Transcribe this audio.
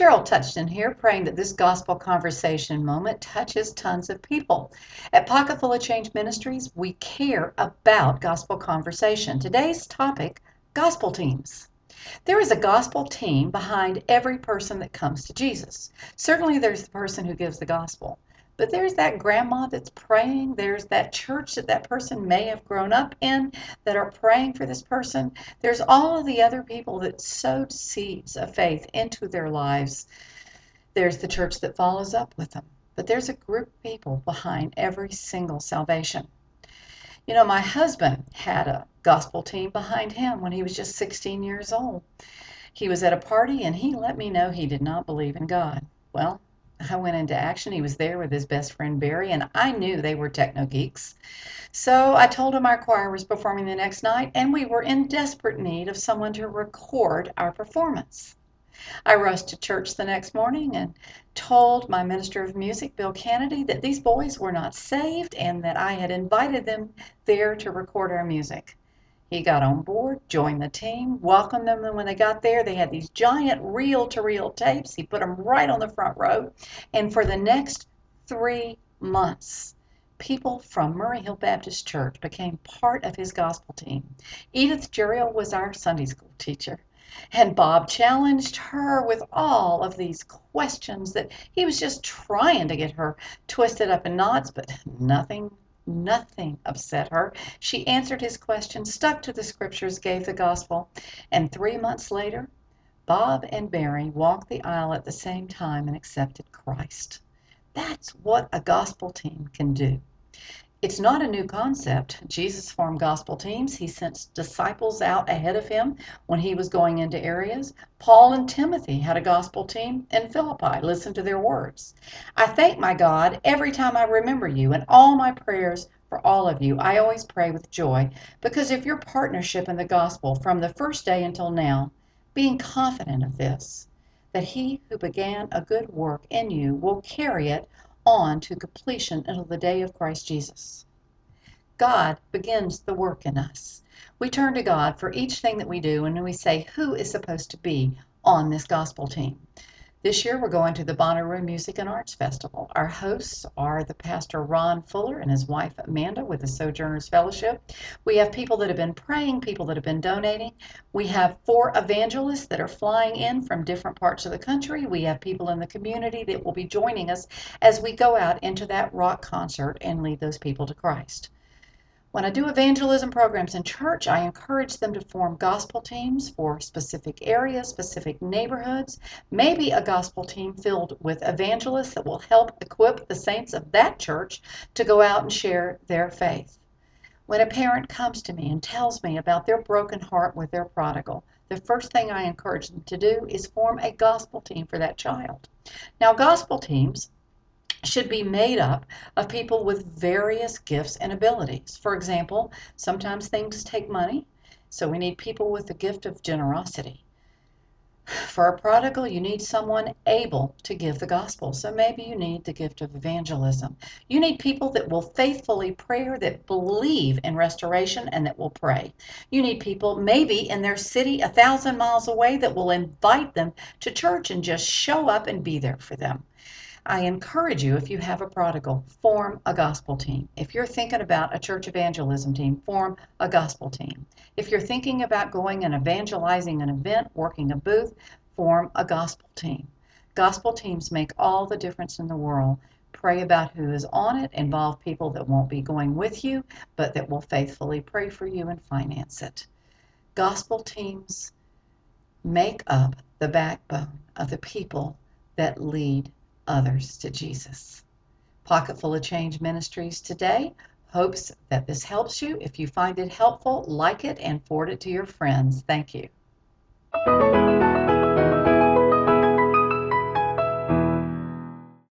Cheryl touched in here, praying that this gospel conversation moment touches tons of people. At Pocket Full of Change Ministries, we care about gospel conversation. Today's topic, gospel teams. There is a gospel team behind every person that comes to Jesus. Certainly there's the person who gives the gospel, but there's that grandma that's praying. There's that church that that person may have grown up in that are praying for this person. There's all of the other people that sowed seeds of faith into their lives. There's the church that follows up with them. But there's a group of people behind every single salvation. You know, my husband had a gospel team behind him when he was just 16 years old. He was at a party and he let me know he did not believe in God. Well, I went into action. He was there with his best friend Barry, and I knew they were techno geeks. So I told him our choir was performing the next night, and we were in desperate need of someone to record our performance. I rushed to church the next morning and told my minister of music, Bill Kennedy, that these boys were not saved and that I had invited them there to record our music. He got on board, joined the team, welcomed them, and when they got there, they had these giant reel-to-reel tapes. He put them right on the front row, and for the next 3 months, people from Murray Hill Baptist Church became part of his gospel team. Edith Juriel was our Sunday school teacher, and Bob challenged her with all of these questions that he was just trying to get her twisted up in knots, but nothing upset her. She answered his questions, stuck to the scriptures, gave the gospel, and 3 months later, Bob and Barry walked the aisle at the same time and accepted Christ. That's what a gospel team can do. It's not a new concept. Jesus formed gospel teams. He sent disciples out ahead of him when he was going into areas. Paul and Timothy had a gospel team in Philippi. Listen to their words. I thank my God every time I remember you, and all my prayers for all of you. I always pray with joy because of your partnership in the gospel from the first day until now, being confident of this, that he who began a good work in you will carry it on to completion until the day of Christ Jesus. God begins the work in us. We turn to God for each thing that we do, and we say, who is supposed to be on this gospel team? This year we're going to the Bonnaroo Music and Arts Festival. Our hosts are the pastor Ron Fuller and his wife Amanda with the Sojourners Fellowship. We have people that have been praying, people that have been donating. We have 4 evangelists that are flying in from different parts of the country. We have people in the community that will be joining us as we go out into that rock concert and lead those people to Christ. When I do evangelism programs in church, I encourage them to form gospel teams for specific areas, specific neighborhoods, maybe a gospel team filled with evangelists that will help equip the saints of that church to go out and share their faith. When a parent comes to me and tells me about their broken heart with their prodigal, the first thing I encourage them to do is form a gospel team for that child. Now, gospel teams should be made up of people with various gifts and abilities. For example, sometimes things take money, so we need people with the gift of generosity. For a prodigal, you need someone able to give the gospel, so maybe you need the gift of evangelism. You need people that will faithfully pray, that believe in restoration, and that will pray. You need people maybe in their city 1,000 miles away that will invite them to church and just show up and be there for them. I encourage you, if you have a prodigal, form a gospel team. If you're thinking about a church evangelism team, form a gospel team. If you're thinking about going and evangelizing an event, working a booth, form a gospel team. Gospel teams make all the difference in the world. Pray about who is on it. Involve people that won't be going with you, but that will faithfully pray for you and finance it. Gospel teams make up the backbone of the people that lead others to Jesus. Pocket Full of Change Ministries today hopes that this helps you. If you find it helpful, like it and forward it to your friends. Thank you.